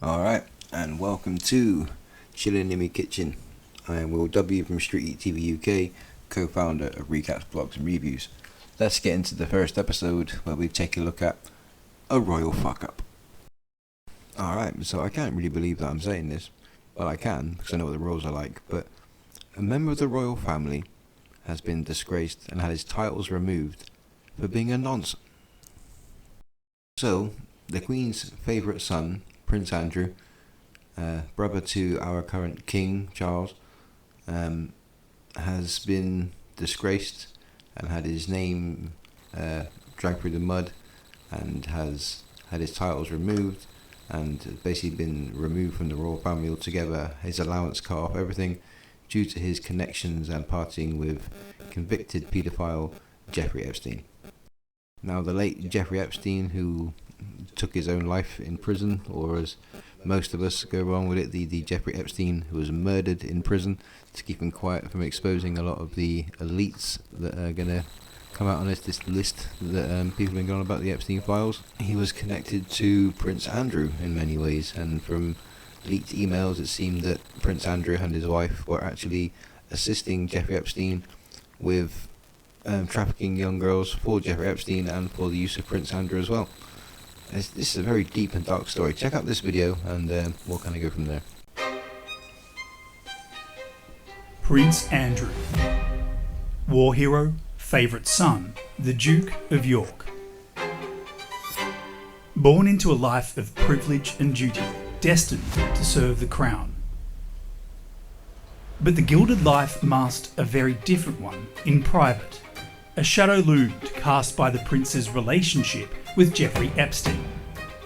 Alright, and welcome to Chillin' in Me Kitchen. I am Will W from Street Eat TV UK, co-founder of Recaps, Blogs and Reviews. Let's get into the first episode where we take a look at a royal fuck-up. Alright, so I can't really believe that I'm saying this. Well, I can, because I know what the royals are like, but a member of the royal family has been disgraced and had his titles removed for being a nonce. So, the Queen's favourite son, Prince Andrew, brother to our current King Charles, has been disgraced and had his name dragged through the mud and has had his titles removed and basically been removed from the royal family altogether, his allowance cut off, everything due to his connections and partying with convicted paedophile Jeffery Epstein. Now, the late Jeffrey Epstein, who took his own life in prison, or as most of us go wrong with it, the Jeffrey Epstein who was murdered in prison to keep him quiet from exposing a lot of the elites that are going to come out on this list that people have been going on about the Epstein files. He was connected to Prince Andrew in many ways, and from leaked emails it seemed that Prince Andrew and his wife were actually assisting Jeffrey Epstein with trafficking young girls for Jeffrey Epstein and for the use of Prince Andrew as well. This is a very deep and dark story. Check out this video and we'll kind of go from there. Prince Andrew, war hero, favourite son, the Duke of York. Born into a life of privilege and duty, destined to serve the crown. But the gilded life masked a very different one in private. A shadow loomed cast by the prince's relationship with Jeffrey Epstein.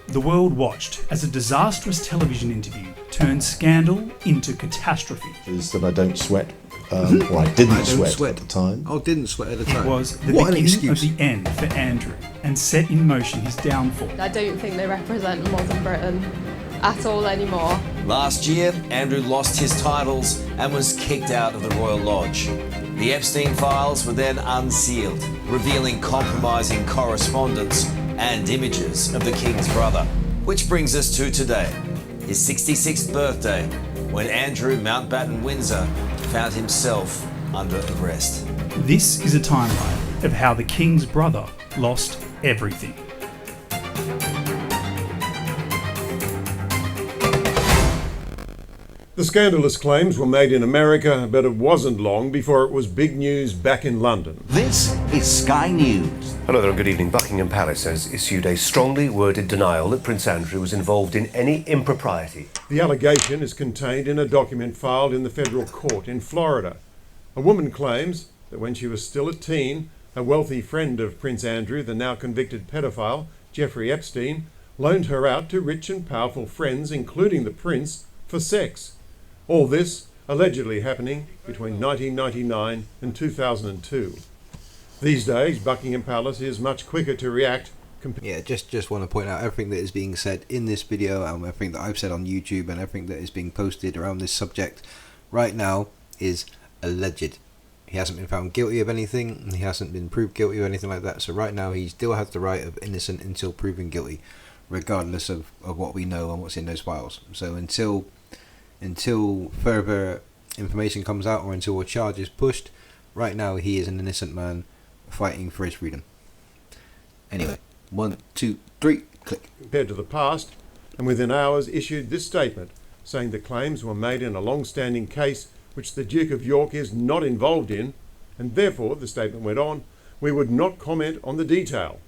The world watched as a disastrous television interview turned scandal into catastrophe. Is that I don't sweat. Well, I didn't sweat at the time. Oh, didn't sweat at the time. It was the beginning of the end for Andrew and set in motion his downfall. I don't think they represent modern Britain at all anymore. Last year, Andrew lost his titles and was kicked out of the Royal Lodge. The Epstein files were then unsealed, revealing compromising correspondence and images of the King's brother. Which brings us to today, his 66th birthday, when Andrew Mountbatten Windsor found himself under arrest. This is a timeline of how the King's brother lost everything. The scandalous claims were made in America, but it wasn't long before it was big news back in London. This is Sky News. Hello there and good evening. Buckingham Palace has issued a strongly worded denial that Prince Andrew was involved in any impropriety. The allegation is contained in a document filed in the federal court in Florida. A woman claims that when she was still a teen, a wealthy friend of Prince Andrew, the now convicted pedophile, Jeffrey Epstein, loaned her out to rich and powerful friends, including the prince, for sex. All this allegedly happening between 1999 and 2002. These days, Buckingham Palace is much quicker to react. Yeah, just want to point out everything that is being said in this video and everything that I've said on YouTube and everything that is being posted around this subject right now is alleged. He hasn't been found guilty of anything. He hasn't been proved guilty of anything like that. So right now he still has the right of innocent until proven guilty, regardless of what we know and what's in those files. So until further information comes out or until a charge is pushed, right now he is an innocent man fighting for his freedom. Anyway, 1, 2, 3, click. Compared to the past, and within hours issued this statement saying the claims were made in a long-standing case which the Duke of York is not involved in, and therefore, the statement went on, we would not comment on the detail.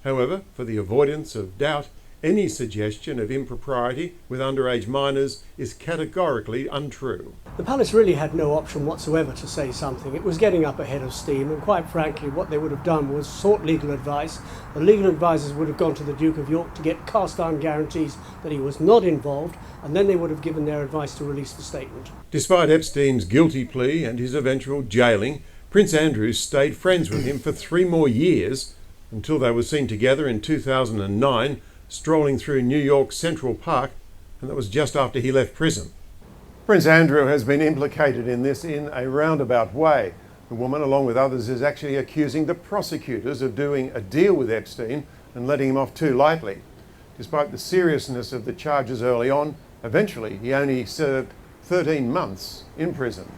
However, for the avoidance of doubt, any suggestion of impropriety with underage minors is categorically untrue. The palace really had no option whatsoever to say something. It was getting up ahead of steam, and quite frankly what they would have done was sought legal advice. The legal advisors would have gone to the Duke of York to get cast iron guarantees that he was not involved, and then they would have given their advice to release the statement. Despite Epstein's guilty plea and his eventual jailing, Prince Andrew stayed friends with him for 3 more years until they were seen together in 2009 strolling through New York's Central Park, and that was just after he left prison. Prince Andrew has been implicated in this in a roundabout way. The woman, along with others, is actually accusing the prosecutors of doing a deal with Epstein and letting him off too lightly. Despite the seriousness of the charges early on, eventually he only served 13 months in prison.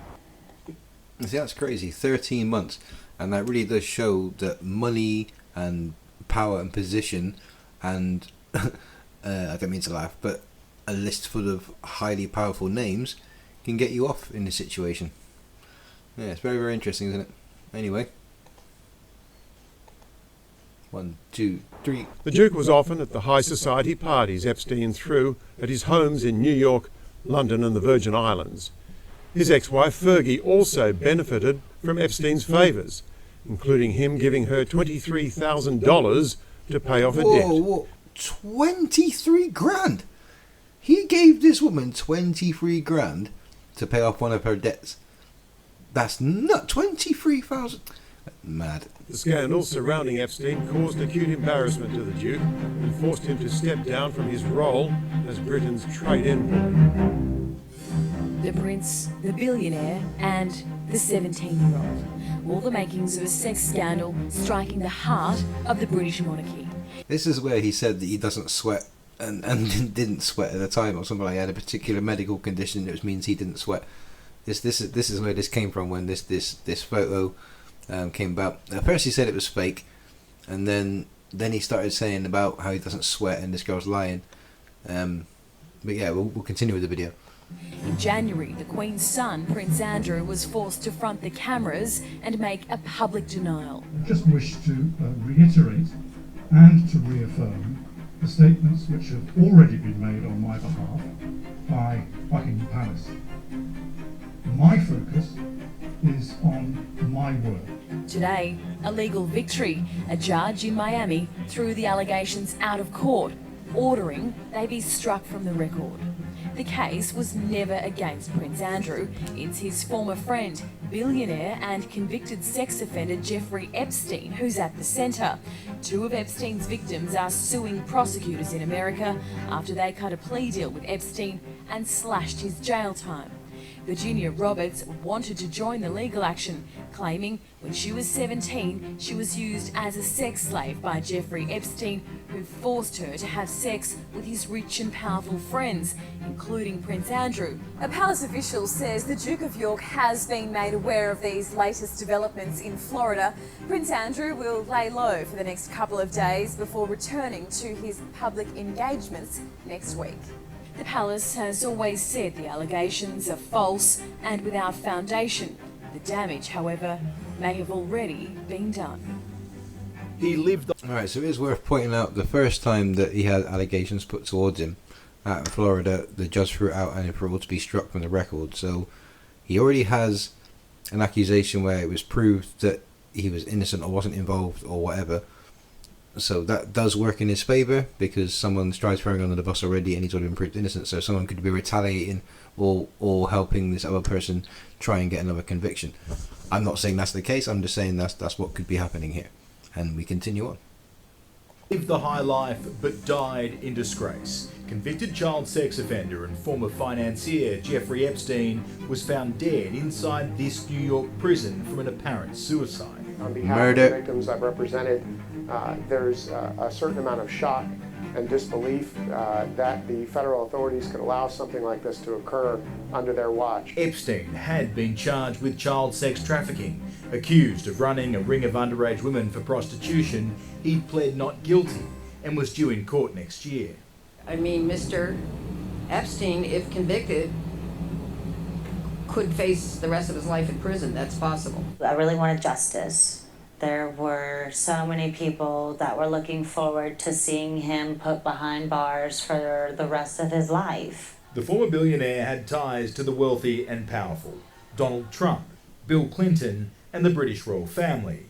See, that's crazy, 13 months. And that really does show that money and power and position and, I don't mean to laugh, but a list full of highly powerful names can get you off in this situation. Yeah, it's very, very interesting, isn't it? Anyway. 1, 2, 3. The Duke was often at the high society parties Epstein threw at his homes in New York, London and the Virgin Islands. His ex-wife Fergie also benefited from Epstein's favours, including him giving her $23,000 to pay off a debt. Whoa, 23 grand? He gave this woman 23 grand to pay off one of her debts. That's not 23,000. Mad. The scandal surrounding Epstein caused acute embarrassment to the Duke and forced him to step down from his role as Britain's trade envoy. The prince, the billionaire, and the 17-year-old. All the makings of a sex scandal striking the heart of the British monarchy. This is where he said that he doesn't sweat and didn't sweat at the time, or something like that. He had a particular medical condition that means he didn't sweat. This is where this came from when this photo came about. At first he said it was fake, and then he started saying about how he doesn't sweat and this girl's lying. But yeah, we'll continue with the video. In January, the Queen's son, Prince Andrew, was forced to front the cameras and make a public denial. I just wish to reiterate and to reaffirm the statements which have already been made on my behalf by Buckingham Palace. My focus is on my work. Today, a legal victory. A judge in Miami threw the allegations out of court, ordering they be struck from the record. The case was never against Prince Andrew. It's his former friend, billionaire and convicted sex offender Jeffery Epstein who's at the centre. Two of Epstein's victims are suing prosecutors in America after they cut a plea deal with Epstein and slashed his jail time. Virginia Roberts wanted to join the legal action, claiming when she was 17, she was used as a sex slave by Jeffrey Epstein, who forced her to have sex with his rich and powerful friends, including Prince Andrew. A palace official says the Duke of York has been made aware of these latest developments in Florida. Prince Andrew will lay low for the next couple of days before returning to his public engagements next week. The palace has always said the allegations are false and without foundation. The damage, however, may have already been done. He lived. Alright, so it is worth pointing out the first time that he had allegations put towards him out in Florida, the judge threw it out and it was to be struck from the record. So he already has an accusation where it was proved that he was innocent or wasn't involved or whatever. So that does work in his favour because someone's tried throwing under the bus already and he's already been proved innocent. So someone could be retaliating or helping this other person try and get another conviction. I'm not saying that's the case. I'm just saying that's what could be happening here. And we continue on. Lived the high life but died in disgrace. Convicted child sex offender and former financier Jeffrey Epstein was found dead inside this New York prison from an apparent suicide. On behalf of the victims I've represented, there's a certain amount of shock and disbelief that the federal authorities could allow something like this to occur under their watch. Epstein had been charged with child sex trafficking. Accused of running a ring of underage women for prostitution, he pled not guilty and was due in court next year. I mean, Mr. Epstein, if convicted, could face the rest of his life in prison. That's possible. I really wanted justice. There were so many people that were looking forward to seeing him put behind bars for the rest of his life. The former billionaire had ties to the wealthy and powerful. Donald Trump, Bill Clinton, and the British royal family.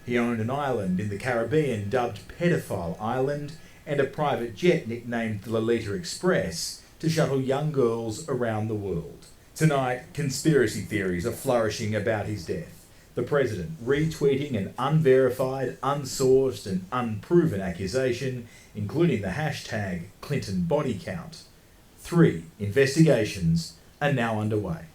He owned an island in the Caribbean dubbed Pedophile Island and a private jet nicknamed the Lolita Express to shuttle young girls around the world. Tonight, conspiracy theories are flourishing about his death. The president retweeting an unverified, unsourced and unproven accusation, including the hashtag Clinton body count. 3 investigations are now underway.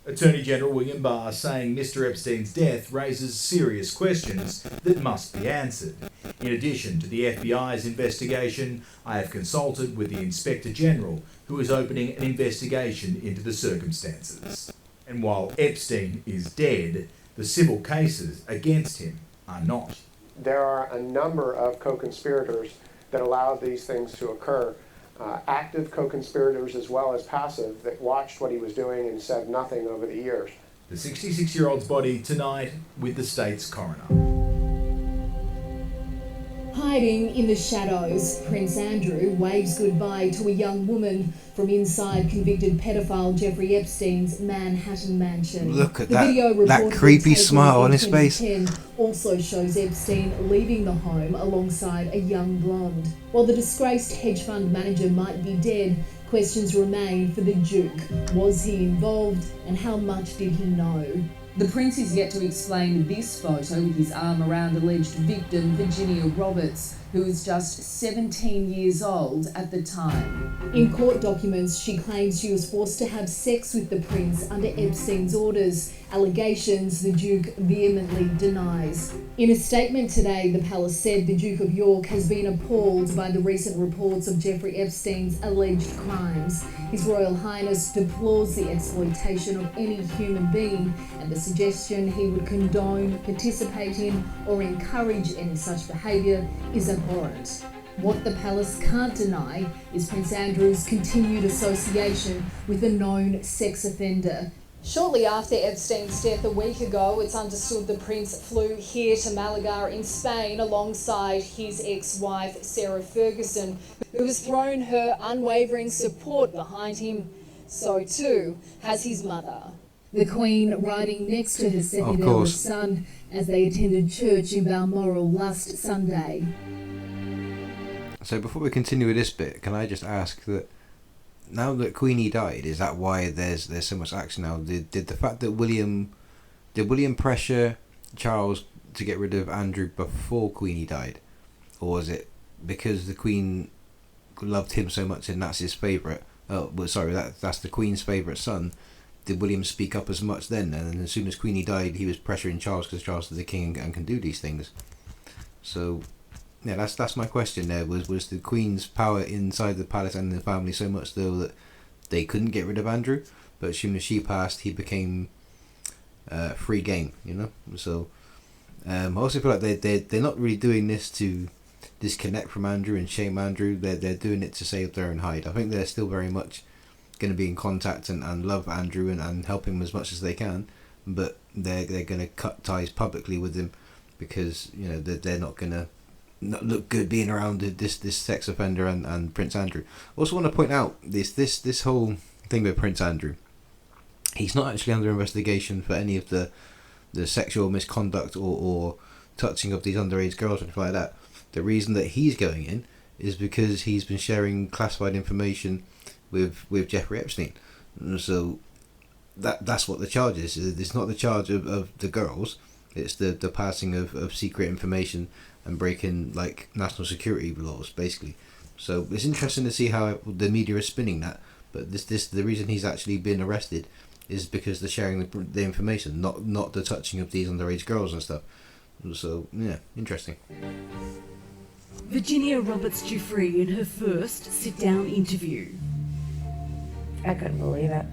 Attorney General William Barr saying Mr. Epstein's death raises serious questions that must be answered. In addition to the FBI's investigation, I have consulted with the Inspector General, who is opening an investigation into the circumstances. And while Epstein is dead, the civil cases against him are not. There are a number of co-conspirators that allowed these things to occur. Active co-conspirators as well as passive that watched what he was doing and said nothing over the years. The 66-year-old's body tonight with the state's coroner. Hiding in the shadows, Prince Andrew waves goodbye to a young woman from inside convicted pedophile Jeffrey Epstein's Manhattan mansion. Look at the that, video that creepy smile on his face. Also shows Epstein leaving the home alongside a young blonde. While the disgraced hedge fund manager might be dead, questions remain for the Duke. Was he involved, and how much did he know? The Prince is yet to explain this photo with his arm around alleged victim Virginia Roberts, who was just 17 years old at the time. In court documents, she claims she was forced to have sex with the Prince under Epstein's orders, allegations the Duke vehemently denies. In a statement today, the palace said the Duke of York has been appalled by the recent reports of Jeffrey Epstein's alleged crimes. His Royal Highness deplores the exploitation of any human being and the suggestion he would condone, participate in, or encourage any such behaviour is abhorrent. What the palace can't deny is Prince Andrew's continued association with a known sex offender. Shortly after Epstein's death a week ago, it's understood the Prince flew here to Malaga in Spain alongside his ex-wife Sarah Ferguson, who has thrown her unwavering support behind him. So too has his mother. The Queen riding next to her second eldest son as they attended church in Balmoral last Sunday. So before we continue with this bit, can I just ask that now that Queenie died, is that why there's so much action now? Did the fact that William pressure Charles to get rid of Andrew before Queenie died, or was it because the Queen loved him so much and that's his favourite? Oh, well, sorry, that's the Queen's favourite son. Did William speak up as much then? And then as soon as Queenie died, he was pressuring Charles because Charles is the king and can do these things. So yeah, that's my question there. Was the Queen's power inside the palace and the family so much though that they couldn't get rid of Andrew, but as soon as she passed, he became free game, you know? So I also feel like they're not really doing this to disconnect from Andrew and shame Andrew. They're doing it to save their own hide. I think they're still very much going to be in contact and love Andrew and help him as much as they can, but they're going to cut ties publicly with him because, you know, they're not going to not look good being around this sex offender and Prince Andrew. Also want to point out this whole thing with Prince Andrew. He's not actually under investigation for any of the sexual misconduct or touching of these underage girls or anything like that. The reason that he's going in is because he's been sharing classified information with Jeffrey Epstein. So that's what the charge is. It's not the charge of the girls. It's the passing of secret information and breaking like national security laws, basically. So it's interesting to see how the media is spinning that. But the reason he's actually been arrested is because they're sharing the information, not the touching of these underage girls and stuff. So yeah, interesting. Virginia Roberts Jeffrey in her first sit-down interview. I couldn't believe it.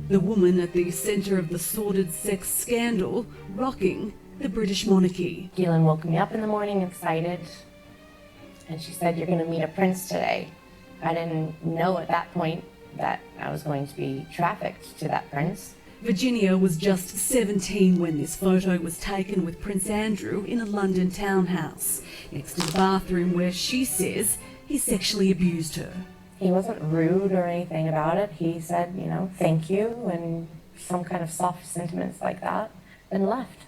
The woman at the centre of the sordid sex scandal, rocking the British monarchy. Gillian woke me up in the morning excited, and she said, "You're going to meet a prince today." I didn't know at that point that I was going to be trafficked to that prince. Virginia was just 17 when this photo was taken with Prince Andrew in a London townhouse, next to the bathroom where she says he sexually abused her. He wasn't rude or anything about it. He said, you know, thank you, and some kind of soft sentiments like that, and left.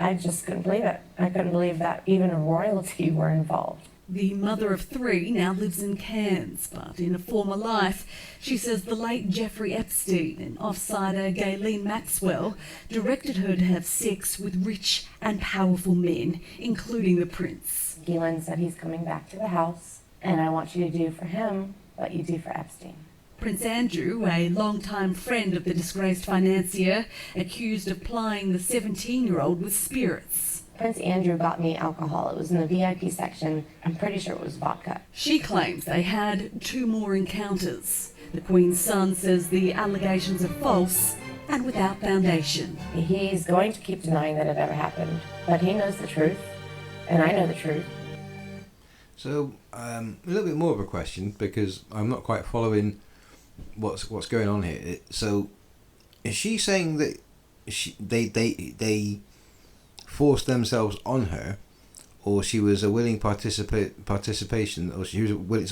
I just couldn't believe it. I couldn't believe that even royalty were involved. The mother of three now lives in Cairns, but in a former life, she says the late Jeffrey Epstein and off-sider Ghislaine Maxwell directed her to have sex with rich and powerful men, including the prince. Ghislaine said, he's coming back to the house, and I want you to do for him what you do for Epstein. Prince Andrew, a longtime friend of the disgraced financier, accused of plying the 17-year-old with spirits. Prince Andrew got me alcohol. It was in the VIP section. I'm pretty sure it was vodka. She claims they had 2 more encounters. The Queen's son says the allegations are false and without foundation. He's going to keep denying that it ever happened, but he knows the truth, and I know the truth. So, a little bit more of a question, because I'm not quite following what's going on here. So, is she saying that they forced themselves on her, or she was a willing participation, or she was a willing,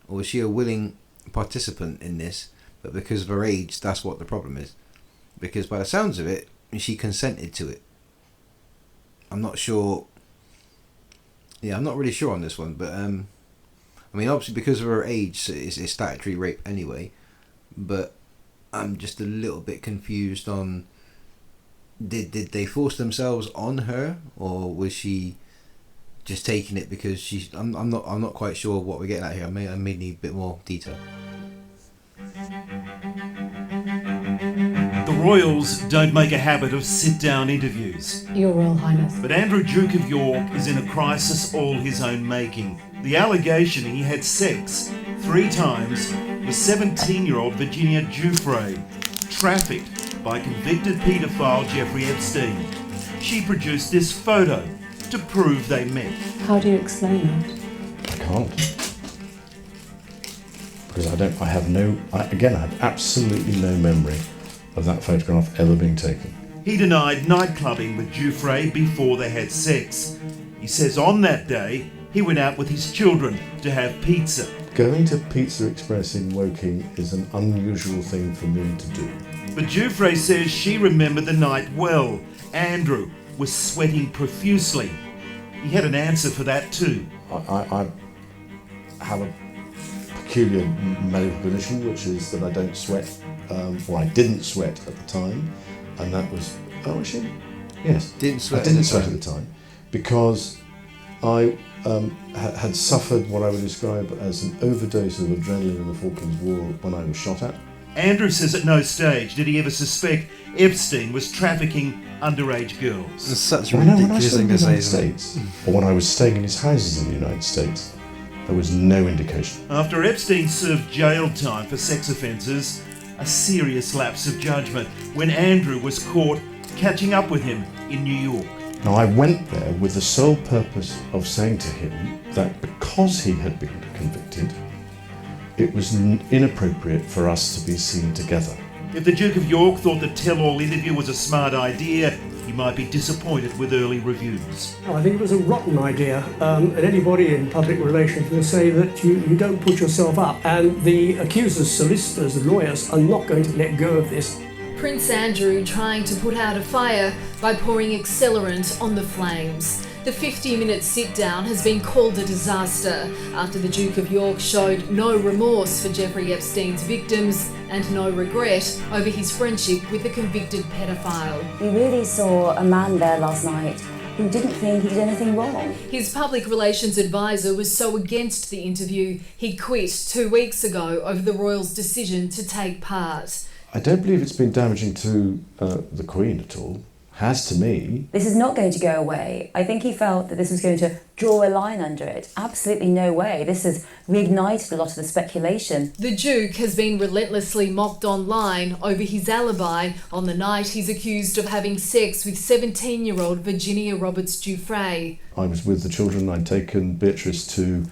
or was she a willing participant in this, but because of her age, that's what the problem is? Because by the sounds of it, she consented to it. I'm not sure. Yeah, I'm not really sure on this one, but I mean, obviously because of her age, it's statutory rape anyway. But I'm just a little bit confused on, did they force themselves on her, or was she just taking it because she's? I'm not quite sure what we're getting at here. I may need a bit more detail. The royals don't make a habit of sit-down interviews. Your Royal Highness. But Andrew, Duke of York, is in a crisis all his own making. The allegation he had sex 3 times with 17-year-old Virginia Jefferey, trafficked by convicted paedophile Jefferey Epstein. She produced this photo to prove they met. How do you explain that? I can't. Because I have absolutely no memory of that photograph ever being taken. He denied night clubbing with Jefferey before they had sex. He says on that day, he went out with his children to have pizza. Going to Pizza Express in Woking is an unusual thing for me to do. But Jefferey says she remembered the night well. Andrew was sweating profusely. He had an answer for that too. I have a peculiar medical condition, which is that I don't sweat. I didn't sweat at the time, and that was... Oh, actually, yes. I didn't sweat at the time because I had suffered what I would describe as an overdose of adrenaline in the Falklands War when I was shot at. Andrew says at no stage did he ever suspect Epstein was trafficking underage girls. It's such a ridiculous thing to say, isn't it? Or when I was staying in his houses in the United States, there was no indication. After Epstein served jail time for sex offences, a serious lapse of judgment when Andrew was caught catching up with him in New York. Now, I went there with the sole purpose of saying to him that because he had been convicted, it was inappropriate for us to be seen together. If the Duke of York thought the tell-all interview was a smart idea, he might be disappointed with early reviews. I think it was a rotten idea, and anybody in public relations will say that you don't put yourself up, and the accusers, solicitors and lawyers are not going to let go of this. Prince Andrew trying to put out a fire by pouring accelerant on the flames. The 50-minute sit-down has been called a disaster after the Duke of York showed no remorse for Jeffrey Epstein's victims and no regret over his friendship with the convicted pedophile. We really saw a man there last night who didn't think he did anything wrong. His public relations advisor was so against the interview, he quit 2 weeks ago over the royals' decision to take part. I don't believe it's been damaging to the Queen at all. Has to me. This is not going to go away. I think he felt that this was going to draw a line under it. Absolutely no way. This has reignited a lot of the speculation. The Duke has been relentlessly mocked online over his alibi on the night he's accused of having sex with 17-year-old Virginia Roberts Jefferey. I was with the children. I'd taken Beatrice to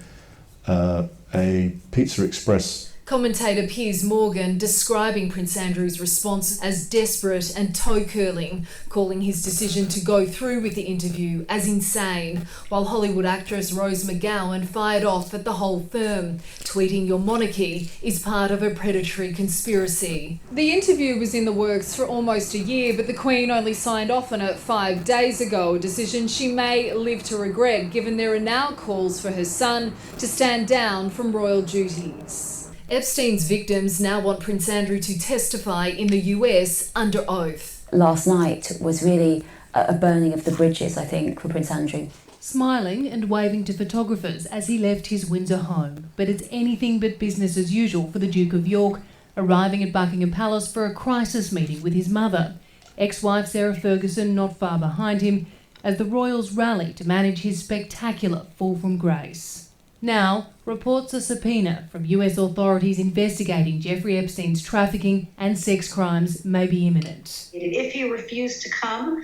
a Pizza Express. Commentator Piers Morgan describing Prince Andrew's response as desperate and toe-curling, calling his decision to go through with the interview as insane, while Hollywood actress Rose McGowan fired off at the whole firm, tweeting your monarchy is part of a predatory conspiracy. The interview was in the works for almost a year, but the Queen only signed off on it 5 days ago, a decision she may live to regret given there are now calls for her son to stand down from royal duties. Epstein's victims now want Prince Andrew to testify in the US under oath. Last night was really a burning of the bridges, I think, for Prince Andrew. Smiling and waving to photographers as he left his Windsor home. But it's anything but business as usual for the Duke of York, arriving at Buckingham Palace for a crisis meeting with his mother. Ex-wife Sarah Ferguson not far behind him, as the royals rally to manage his spectacular fall from grace. Now, reports a subpoena from US authorities investigating Jeffrey Epstein's trafficking and sex crimes may be imminent. If you refuse to come,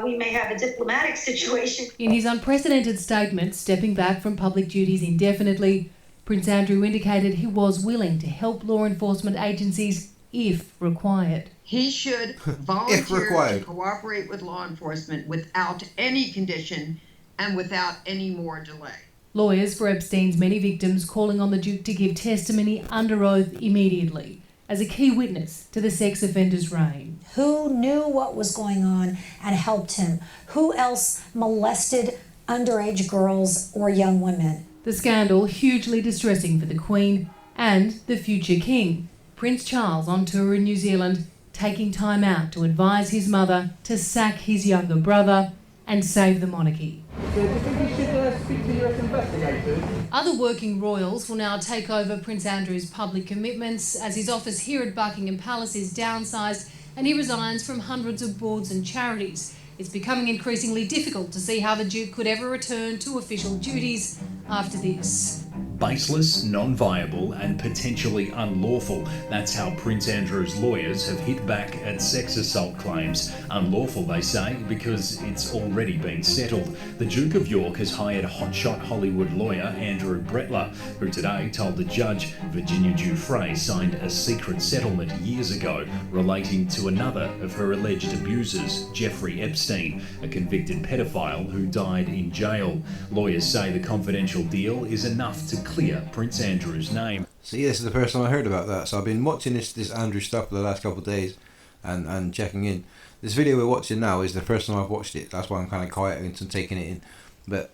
we may have a diplomatic situation. In his unprecedented statement, stepping back from public duties indefinitely, Prince Andrew indicated he was willing to help law enforcement agencies if required. He should volunteer to cooperate with law enforcement without any condition and without any more delay. Lawyers for Epstein's many victims calling on the Duke to give testimony under oath immediately as a key witness to the sex offender's reign. Who knew what was going on and helped him? Who else molested underage girls or young women? The scandal hugely distressing for the Queen and the future King. Prince Charles on tour in New Zealand, taking time out to advise his mother to sack his younger brother and save the monarchy. Do you think he should speak to US investigators? Other working royals will now take over Prince Andrew's public commitments as his office here at Buckingham Palace is downsized and he resigns from hundreds of boards and charities. It's becoming increasingly difficult to see how the Duke could ever return to official duties after this. Baseless, non-viable and potentially unlawful. That's how Prince Andrew's lawyers have hit back at sex assault claims. Unlawful, they say, because it's already been settled. The Duke of York has hired hotshot Hollywood lawyer Andrew Brettler, who today told the judge Virginia Jeffery signed a secret settlement years ago relating to another of her alleged abusers, Jeffrey Epstein, a convicted pedophile who died in jail. Lawyers say the confidential deal is enough to clear Prince Andrew's name. So yeah, this is the first time I heard about that. So I've been watching this Andrew stuff for the last couple of days and checking in. This video we're watching now is the first time I've watched it. That's why I'm kind of quiet and taking it in. But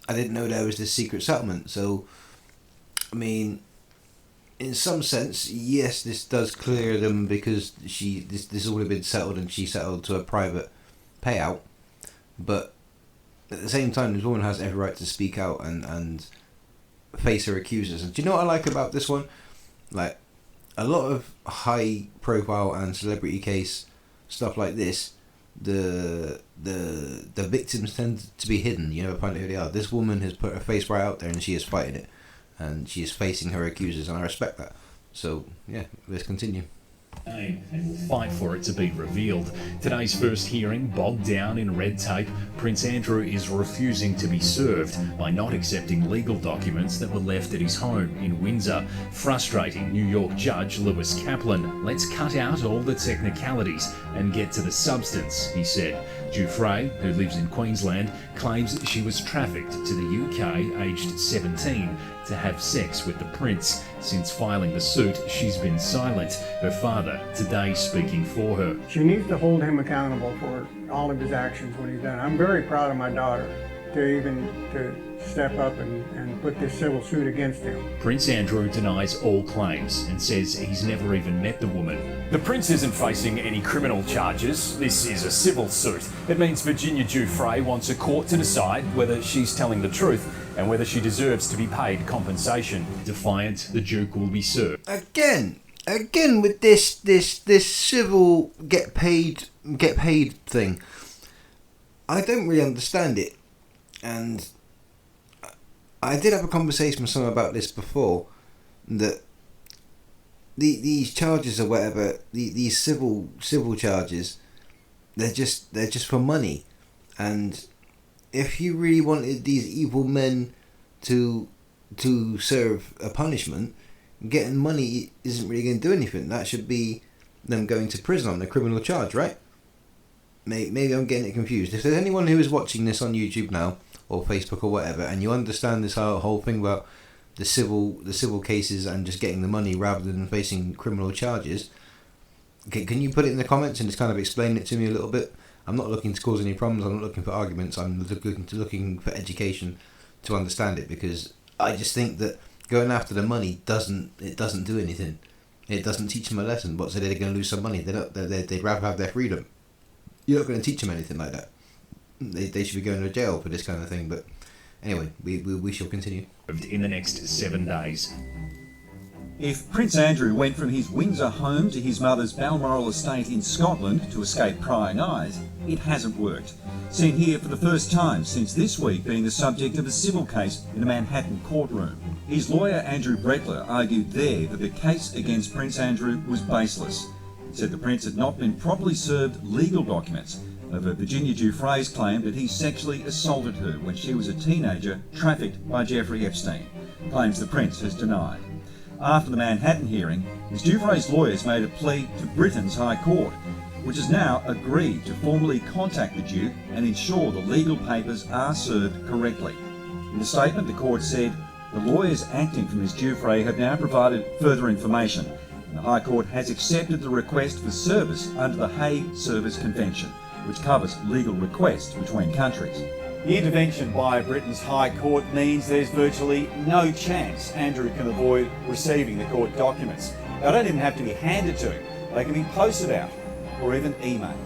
I didn't know there was this secret settlement. So, I mean, in some sense, yes, this does clear them because this has already been settled and she settled to a private payout. But at the same time, this woman has every right to speak out and face her accusers. And do you know what I like about this one? Like, a lot of high profile and celebrity case stuff like this, the victims tend to be hidden. You never find out who they are. This woman has put her face right out there and she is fighting it, and she is facing her accusers, and I respect that. So yeah, let's continue. And will fight for it to be revealed. Today's first hearing bogged down in red tape. Prince Andrew is refusing to be served by not accepting legal documents that were left at his home in Windsor. Frustrating New York Judge Lewis Kaplan. Let's cut out all the technicalities and get to the substance, he said. Jeffery, who lives in Queensland, claims she was trafficked to the UK aged 17 to have sex with the prince. Since filing the suit, she's been silent. Her father today speaking for her. She needs to hold him accountable for all of his actions when he's done. I'm very proud of my daughter to step up and put this civil suit against him. Prince Andrew denies all claims and says he's never even met the woman. The prince isn't facing any criminal charges. This is a civil suit. It means Virginia Jeffery wants a court to decide whether she's telling the truth and whether she deserves to be paid compensation. Defiant, the Duke will be served. Again with this civil get paid thing. I don't really understand it, and I did have a conversation with someone about this before, that these charges or whatever, these civil charges, they're just for money. And if you really wanted these evil men to serve a punishment, getting money isn't really going to do anything. That should be them going to prison on a criminal charge, right? Maybe I'm getting it confused. If there's anyone who is watching this on YouTube now or Facebook or whatever, and you understand this whole thing about the civil cases and just getting the money rather than facing criminal charges, can you put it in the comments and just kind of explain it to me a little bit? I'm not looking to cause any problems. I'm not looking for arguments. I'm looking for education to understand it, because I just think that going after the money doesn't do anything. It doesn't teach them a lesson. But so they're going to lose some money. They'd rather have their freedom. You're not going to teach them anything like that. They should be going to jail for this kind of thing. But anyway, we shall continue. In the next 7 days. If Prince Andrew went from his Windsor home to his mother's Balmoral estate in Scotland to escape prying eyes, it hasn't worked. Seen here for the first time since this week being the subject of a civil case in a Manhattan courtroom. His lawyer Andrew Breckler argued there that the case against Prince Andrew was baseless. He said the Prince had not been properly served legal documents over Virginia Giuffre's claim that he sexually assaulted her when she was a teenager trafficked by Jefferey Epstein, claims the Prince has denied. After the Manhattan hearing, Ms Giuffre's lawyers made a plea to Britain's High Court, which has now agreed to formally contact the Duke and ensure the legal papers are served correctly. In the statement, the court said the lawyers acting for Ms Giuffre have now provided further information, and the High Court has accepted the request for service under the Hague Service Convention, which covers legal requests between countries. The intervention by Britain's High Court means there's virtually no chance Andrew can avoid receiving the court documents. They don't even have to be handed to him. They can be posted out or even emailed.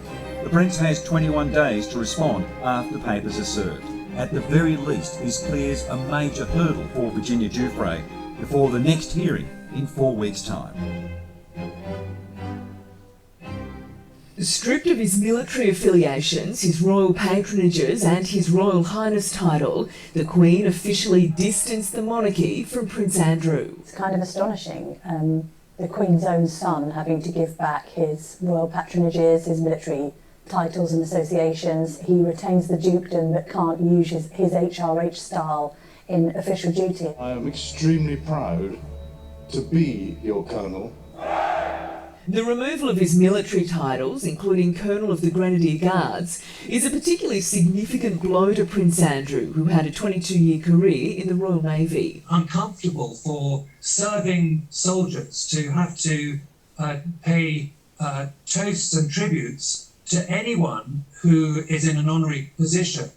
The Prince has 21 days to respond after the papers are served. At the very least, this clears a major hurdle for Virginia Giuffre before the next hearing in 4 weeks' time. Stripped of his military affiliations, his royal patronages and his Royal Highness title, the Queen officially distanced the monarchy from Prince Andrew. It's kind of astonishing, the Queen's own son having to give back his royal patronages, his military titles and associations. He retains the dukedom but can't use his HRH style in official duty. I am extremely proud to be your colonel. The removal of his military titles, including Colonel of the Grenadier Guards, is a particularly significant blow to Prince Andrew, who had a 22-year career in the Royal Navy. Uncomfortable for serving soldiers to have to pay toasts and tributes to anyone who is in an honorary position,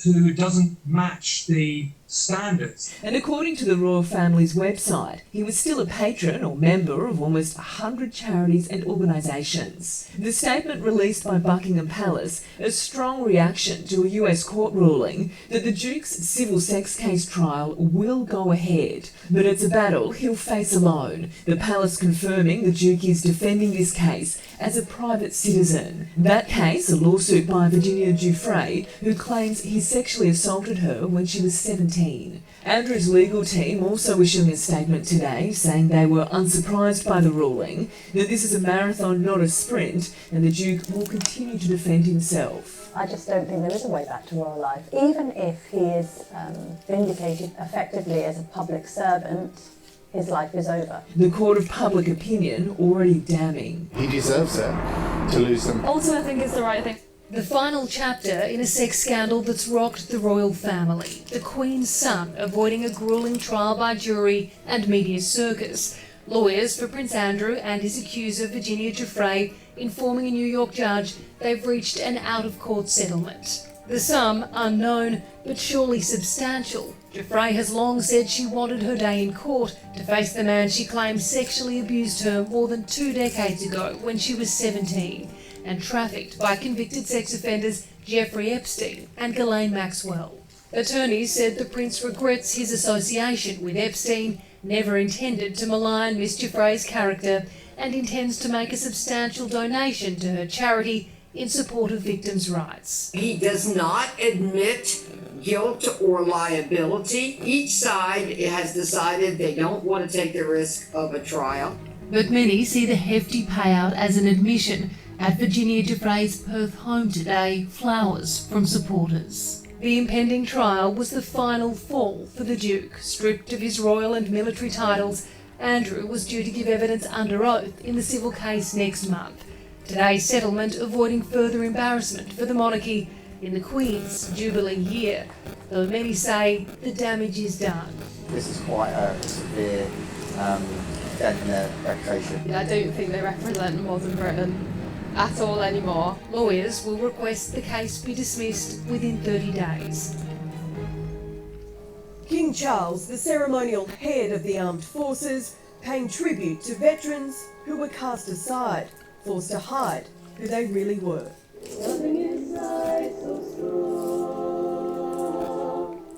who doesn't match the standards. And according to the royal family's website, he was still a patron or member of almost 100 charities and organisations. The statement released by Buckingham Palace, a strong reaction to a US court ruling that the Duke's civil sex case trial will go ahead, but it's a battle he'll face alone, the palace confirming the Duke is defending this case as a private citizen. That case, a lawsuit by Virginia Giuffre, who claims he sexually assaulted her when she was 17. Andrew's legal team also issuing a statement today saying they were unsurprised by the ruling, that this is a marathon, not a sprint, and the Duke will continue to defend himself. I just don't think there is a way back to royal life. Even if he is vindicated effectively as a public servant, his life is over. The court of public opinion already damning. He deserves it, to lose them. Also, I think it's the right thing. The final chapter in a sex scandal that's rocked the royal family. The Queen's son avoiding a gruelling trial by jury and media circus. Lawyers for Prince Andrew and his accuser Virginia Giuffre informing a New York judge they've reached an out-of-court settlement. The sum unknown, but surely substantial. Giuffre has long said she wanted her day in court to face the man she claims sexually abused her more than 2 decades ago when she was 17. And trafficked by convicted sex offenders Jefferey Epstein and Ghislaine Maxwell. Attorneys said the Prince regrets his association with Epstein, never intended to malign Miss Giuffre's character, and intends to make a substantial donation to her charity in support of victims' rights. He does not admit guilt or liability. Each side has decided they don't want to take the risk of a trial. But many see the hefty payout as an admission. At Virginia Giuffre's Perth home today, flowers from supporters. The impending trial was the final fall for the Duke. Stripped of his royal and military titles, Andrew was due to give evidence under oath in the civil case next month. Today's settlement avoiding further embarrassment for the monarchy in the Queen's Jubilee year, though many say the damage is done. This is quite a severe dent in their reputation. I don't think they represent modern Britain at all anymore. Lawyers will request the case be dismissed within 30 days. King Charles, the ceremonial head of the armed forces, paying tribute to veterans who were cast aside, forced to hide who they really were.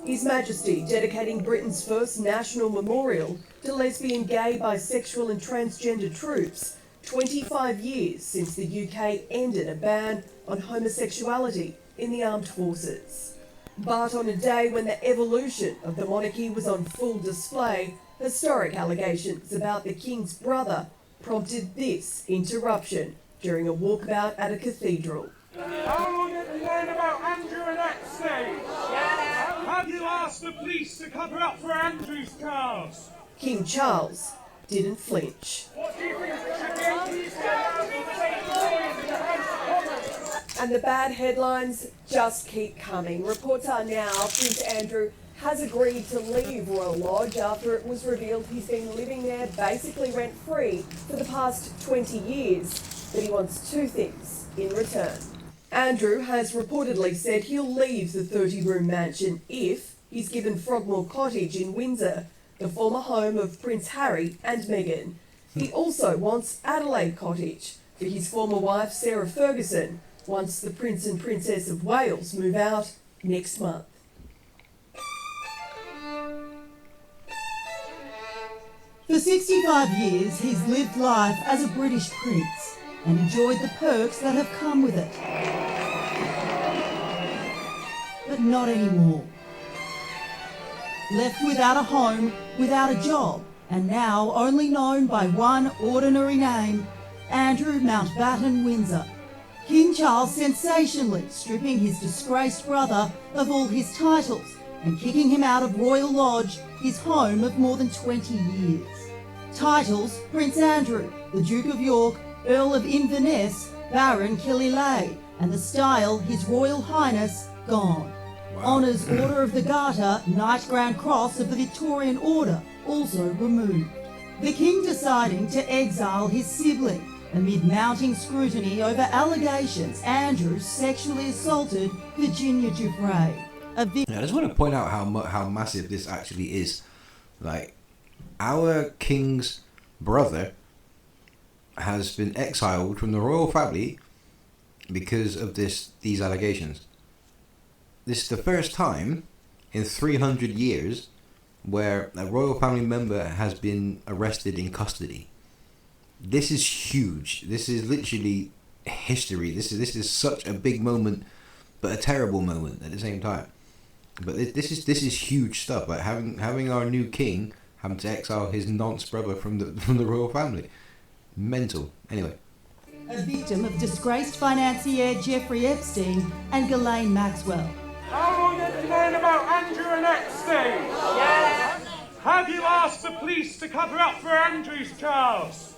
His Majesty dedicating Britain's first national memorial to lesbian, gay, bisexual and transgender troops 25 years since the UK ended a ban on homosexuality in the armed forces. But on a day when the evolution of the monarchy was on full display, historic allegations about the King's brother prompted this interruption during a walkabout at a cathedral. How long have you known about Andrew and Epstein? Have you asked the police to cover up for Andrew's cars? King Charles didn't flinch. What do you think should And the bad headlines just keep coming. Reports are now Prince Andrew has agreed to leave Royal Lodge after it was revealed he's been living there basically rent-free for the past 20 years. But he wants two things in return. Andrew has reportedly said he'll leave the 30-room mansion if he's given Frogmore Cottage in Windsor, the former home of Prince Harry and Meghan. He also wants Adelaide Cottage for his former wife Sarah Ferguson once the Prince and Princess of Wales move out next month. For 65 years, he's lived life as a British prince and enjoyed the perks that have come with it. But not anymore. Left without a home, without a job, and now only known by one ordinary name, Andrew Mountbatten Windsor. King Charles sensationally stripping his disgraced brother of all his titles and kicking him out of Royal Lodge, his home of more than 20 years. Titles: Prince Andrew, the Duke of York, Earl of Inverness, Baron Killyleagh, and the style His Royal Highness gone. Wow. Honours Order of the Garter, Knight Grand Cross of the Victorian Order also removed. The King deciding to exile his sibling amid mounting scrutiny over allegations Andrew sexually assaulted Virginia Jefferey. I just want to point out how massive this actually is. Like, our King's brother has been exiled from the royal family because of these allegations. This is the first time in 300 years where a royal family member has been arrested in custody. This is huge. This is literally history. This is such a big moment, but a terrible moment at the same time. But this is huge stuff. Like having our new king having to exile his nonce brother from the royal family. Mental. Anyway. A victim of disgraced financier Jeffrey Epstein and Ghislaine Maxwell. How long have you known about Andrew and Epstein? Yes. Have you asked the police to cover up for Andrew's Charles?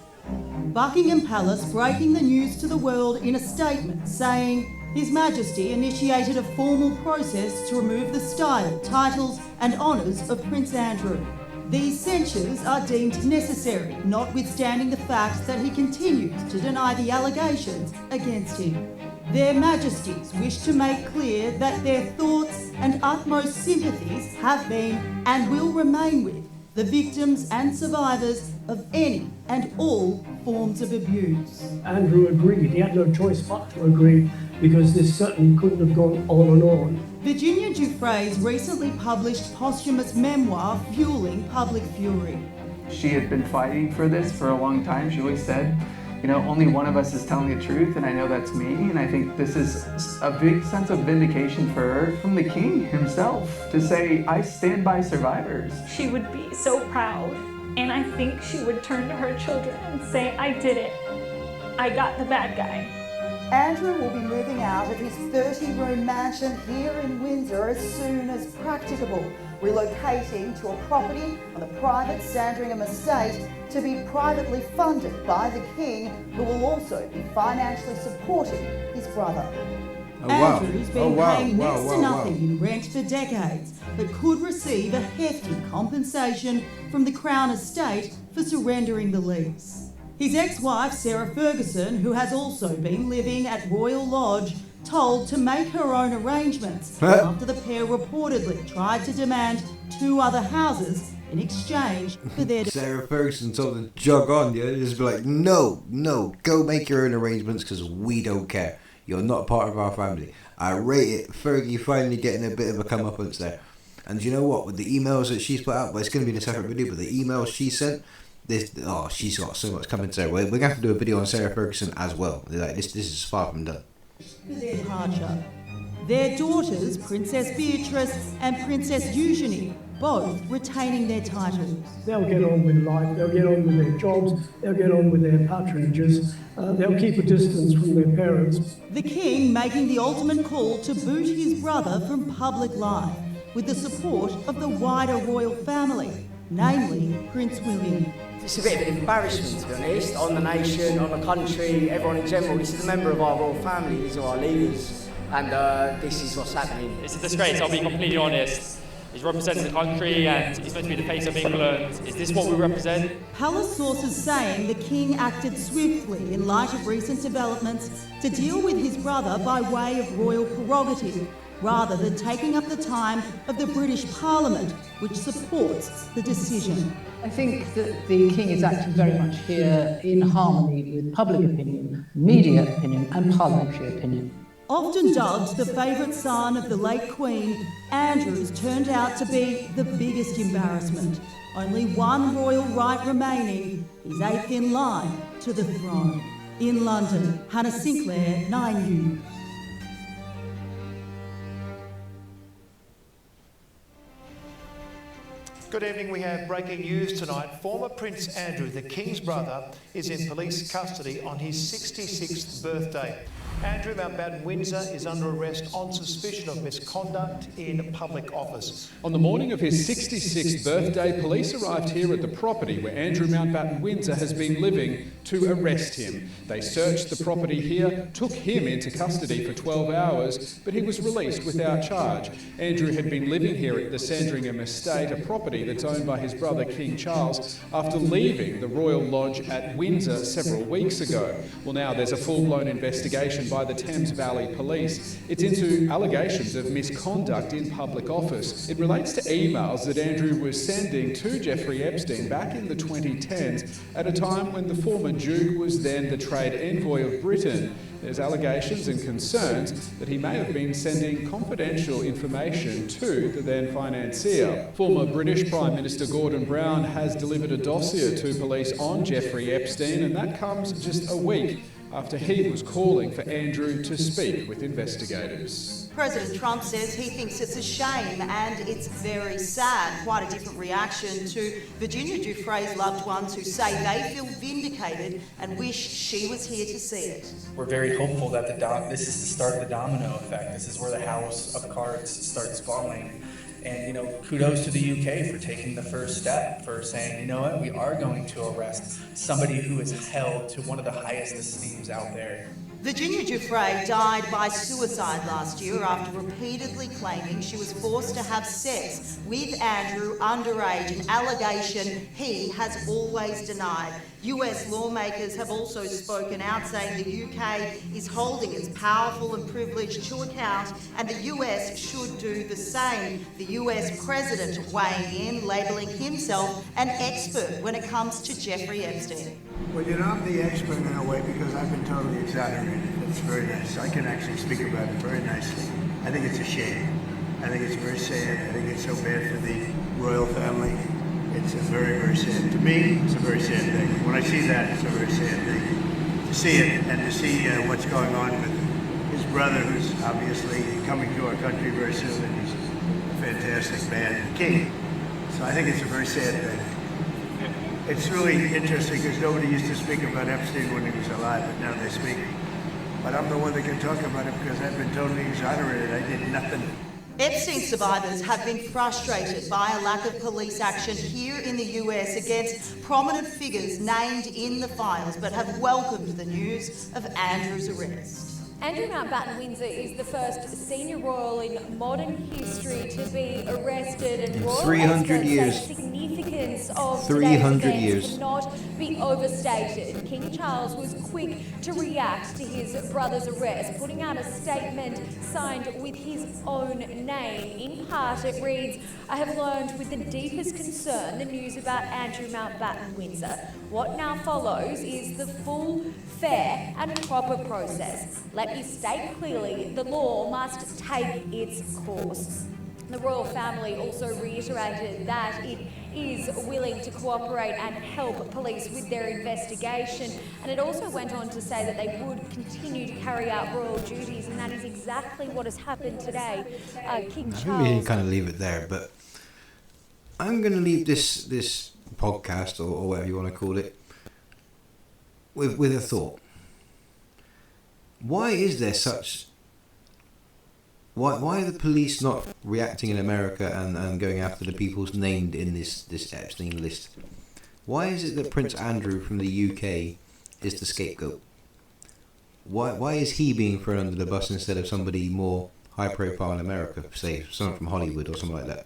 Buckingham Palace breaking the news to the world in a statement saying His Majesty initiated a formal process to remove the style, titles and honours of Prince Andrew. These censures are deemed necessary, notwithstanding the fact that he continues to deny the allegations against him. Their Majesties wish to make clear that their thoughts and utmost sympathies have been and will remain with the victims and survivors of any and all forms of abuse. Andrew agreed. He had no choice but to agree because this certainly couldn't have gone on and on. Virginia Jeffrey's recently published posthumous memoir fueling public fury. She had been fighting for this for a long time. She always said, you know, only one of us is telling the truth, and I know that's me. And I think this is a big sense of vindication for her from the king himself to say, I stand by survivors. She would be so proud, and I think she would turn to her children and say, I did it. I got the bad guy. Andrew will be moving out of his 30-room mansion here in Windsor as soon as practicable, relocating to a property on the private Sandringham estate to be privately funded by the King, who will also be financially supporting his brother. Andrew's been paying next to nothing in rent for decades, but could receive a hefty compensation from the Crown Estate for surrendering the lease. His ex-wife, Sarah Ferguson, who has also been living at Royal Lodge, told to make her own arrangements after the pair reportedly tried to demand 2 other houses in exchange for their... Sarah Ferguson told them to jog on, yeah? Just be like, no, go make your own arrangements because we don't care. You're not part of our family. I rate it. Fergie finally getting a bit of a comeuppance there. And you know what? With the emails that she's put out, well, it's going to be in a separate video, but the emails she sent, she's got so much coming to her. We're going to have to do a video on Sarah Ferguson as well. Like, this is far from done. Their departure. Their daughters, Princess Beatrice and Princess Eugenie, both retaining their titles. They'll get on with life, they'll get on with their jobs, they'll get on with their patronages, they'll keep a distance from their parents. The King making the ultimate call to boot his brother from public life, with the support of the wider royal family, namely Prince William. It's a bit of an embarrassment, to be honest, on the nation, on the country, everyone in general. This is a member of our royal family, these are our leaders, and this is what's happening. It's a disgrace, I'll be completely honest. He's representing the country and he's meant to be the face of England. Is this what we represent? Palace sources saying the King acted swiftly in light of recent developments to deal with his brother by way of royal prerogative, rather than taking up the time of the British Parliament, which supports the decision. I think that the King is acting very much here in harmony with public opinion, media opinion and parliamentary opinion. Often dubbed the favourite son of the late Queen, Andrew's turned out to be the biggest embarrassment. Only one royal right remaining, his eighth in line to the throne. In London, Hannah Sinclair, 9 News. Good evening. We have breaking news tonight. Former Prince Andrew, the King's brother, is in police custody on his 66th birthday. Andrew Mountbatten Windsor is under arrest on suspicion of misconduct in public office. On the morning of his 66th birthday, police arrived here at the property where Andrew Mountbatten Windsor has been living to arrest him. They searched the property here, took him into custody for 12 hours, but he was released without charge. Andrew had been living here at the Sandringham Estate, a property that's owned by his brother King Charles, after leaving the Royal Lodge at Windsor several weeks ago. Well, now there's a full-blown investigation by the Thames Valley Police. It's into allegations of misconduct in public office. It relates to emails that Andrew was sending to Jefferey Epstein back in the 2010s at a time when the former Duke was then the trade envoy of Britain. There's allegations and concerns that he may have been sending confidential information to the then financier. Former British Prime Minister Gordon Brown has delivered a dossier to police on Jefferey Epstein, and that comes just a week after he was calling for Andrew to speak with investigators. President Trump says he thinks it's a shame and it's very sad. Quite a different reaction to Virginia Giuffre's loved ones who say they feel vindicated and wish she was here to see it. We're very hopeful that this is the start of the domino effect. This is where the house of cards starts falling. And, you know, kudos to the UK for taking the first step, for saying, you know what, we are going to arrest somebody who is held to one of the highest esteems out there. Virginia Giuffre died by suicide last year after repeatedly claiming she was forced to have sex with Andrew underage, an allegation he has always denied. US lawmakers have also spoken out saying the UK is holding its powerful and privileged to account and the US should do the same. The US president weighing in, labelling himself an expert when it comes to Jeffrey Epstein. Well, you know, I'm the expert in a way because I've been totally exonerated. It's very nice. I can actually speak about it very nicely. I think it's a shame. I think it's very sad. I think it's so bad for the royal family. It's a very, very sad. To me, it's a very sad thing. When I see that, it's a very sad thing. To see it and to see what's going on with his brother, who's obviously coming to our country very soon, and he's a fantastic man, king. So I think it's a very sad thing. It's really interesting because nobody used to speak about Epstein when he was alive, but now they speak. But I'm the one that can talk about it because I've been totally exonerated. I did nothing. Epstein survivors have been frustrated by a lack of police action here in the US against prominent figures named in the files, but have welcomed the news of Andrew's arrest. Andrew Mountbatten Windsor is the first senior royal in modern history to be arrested, and royal 300 years. The significance of 300 today's years. event cannot be overstated. King Charles was quick to react to his brother's arrest, putting out a statement signed with his own name. In part, it reads, "I have learned with the deepest concern the news about Andrew Mountbatten Windsor. What now follows is the full, fair and proper process. Let me state clearly, the law must take its course." The royal family also reiterated that it is willing to cooperate and help police with their investigation, and it also went on to say that they would continue to carry out royal duties, and that is exactly what has happened today. King I think we Charles... can kind of leave it there, but I'm going to leave this podcast, or whatever you want to call it, with a thought. Why is there such... Why are the police not reacting in America and going after the people named in this Epstein list? Why is it that Prince Andrew from the UK is the scapegoat? Why is he being thrown under the bus instead of somebody more high profile in America, say someone from Hollywood or something like that?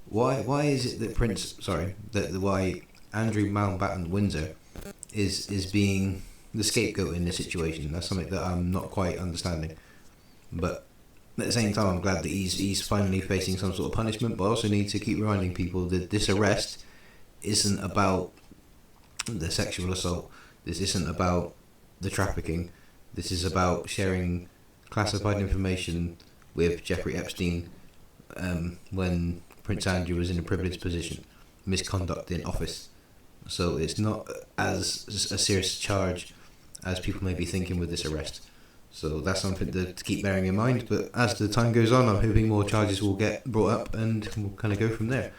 Why is it that why Andrew Mountbatten Windsor is being the scapegoat in this situation? That's something that I'm not quite understanding. But at the same time, I'm glad that he's finally facing some sort of punishment, but I also need to keep reminding people that this arrest isn't about the sexual assault. This isn't about the trafficking. This is about sharing classified information with Jeffrey Epstein when Prince Andrew was in a privileged position, misconduct in office. So it's not as a serious charge as people may be thinking with this arrest. So that's something to keep bearing in mind. But as the time goes on, I'm hoping more charges will get brought up and we'll kind of go from there.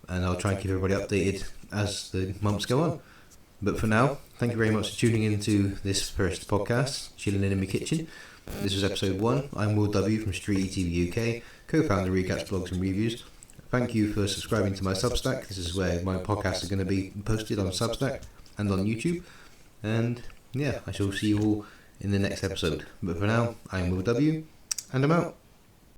And I'll try and keep everybody updated as the months go on. But for now, thank you very much for tuning into this first podcast, Chilling in my Kitchen. This was episode 1. I'm Will W from Street TV UK, co-founder of Recaps Blogs and Reviews. Thank you for subscribing to my Substack. This is where my podcasts are going to be posted on Substack and on YouTube. And yeah, I shall see you all in the next episode. But for now, I'm Will W, and I'm out.